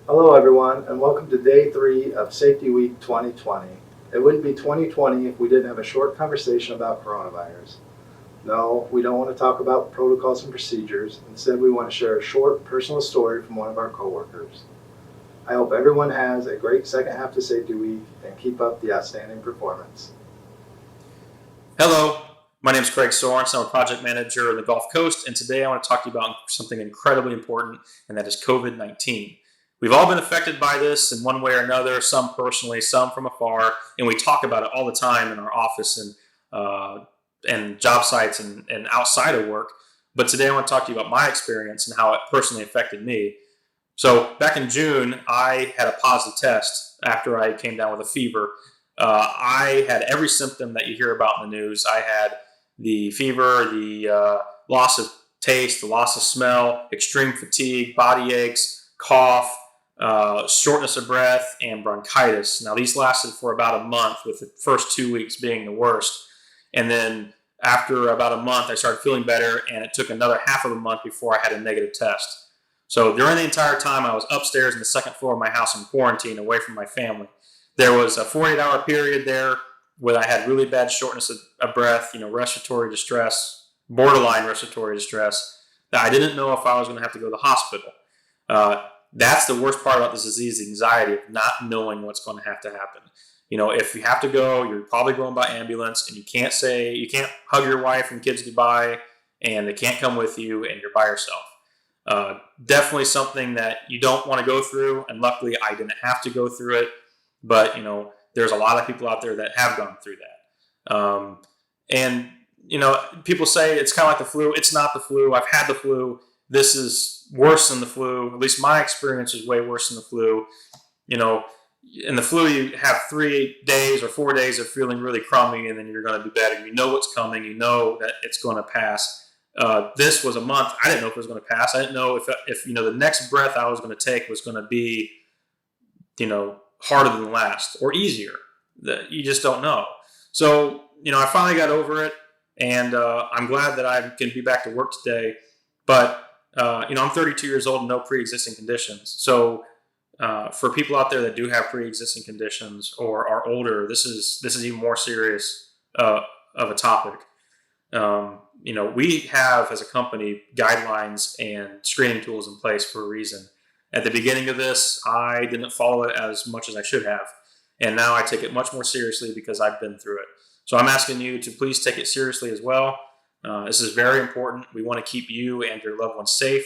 Hello, everyone, and welcome to day 3 of Safety Week 2020. It wouldn't be 2020 if we didn't have a short conversation about coronavirus. No, we don't want to talk about protocols and procedures. Instead, we want to share a short personal story from one of our coworkers. I hope everyone has a great second half to Safety Week and keep up the outstanding performance. Hello, my name is Craig Sorensen. I'm a project manager in the Gulf Coast, and today I want to talk to you about something incredibly important, and that is COVID 19. We've all been affected by this in one way or another, some personally, some from afar, and we talk about it all the time in our office and job sites and outside of work. But today I want to talk to you about my experience and how it personally affected me. So back in June, I had a positive test after I came down with a fever. I had every symptom that you hear about in the news. I had the fever, the loss of taste, the loss of smell, extreme fatigue, body aches, cough, shortness of breath, and bronchitis. Now, these lasted for about a month, with the first 2 weeks being the worst. And then after about a month, I started feeling better, and it took another half of a month before I had a negative test. So during the entire time, I was upstairs in the second floor of my house in quarantine, away from my family. There was a 48-hour period there where I had really bad shortness of breath, respiratory distress, borderline respiratory distress, that I didn't know if I was going to have to go to the hospital. That's the worst part about this disease, the anxiety of not knowing what's going to happen. If you have to go, you're probably going by ambulance, and you can't hug your wife and kids goodbye, and they can't come with you, and you're by yourself. Definitely something that you don't want to go through, and luckily I didn't have to go through it. But there's a lot of people out there that have gone through that. And people say it's kind of like the flu. It's not the flu. I've had the flu. This is worse than the flu. At least my experience is way worse than the flu. You know, in the flu, you have 3 days or 4 days of feeling really crummy, and then you're going to be better. You know what's coming. You know that it's going to pass. This was a month. I didn't know if it was going to pass. I didn't know if the next breath I was going to take was going to be harder than the last or easier. You just don't know. So I finally got over it, and I'm glad that I can be back to work today. But I'm 32 years old and no pre-existing conditions. So for people out there that do have pre-existing conditions or are older, this is even more serious of a topic. We have, as a company, guidelines and screening tools in place for a reason. At the beginning of this, I didn't follow it as much as I should have. And now I take it much more seriously because I've been through it. So I'm asking you to please take it seriously as well. This is very important. We want to keep you and your loved ones safe,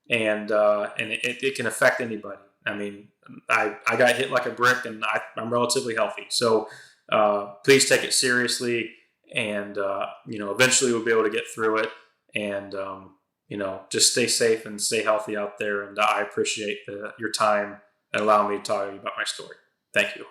and it can affect anybody. I mean, I got hit like a brick, and I'm relatively healthy. So please take it seriously, and eventually we'll be able to get through it. And just stay safe and stay healthy out there. And I appreciate your time and allowing me to tell you about my story. Thank you.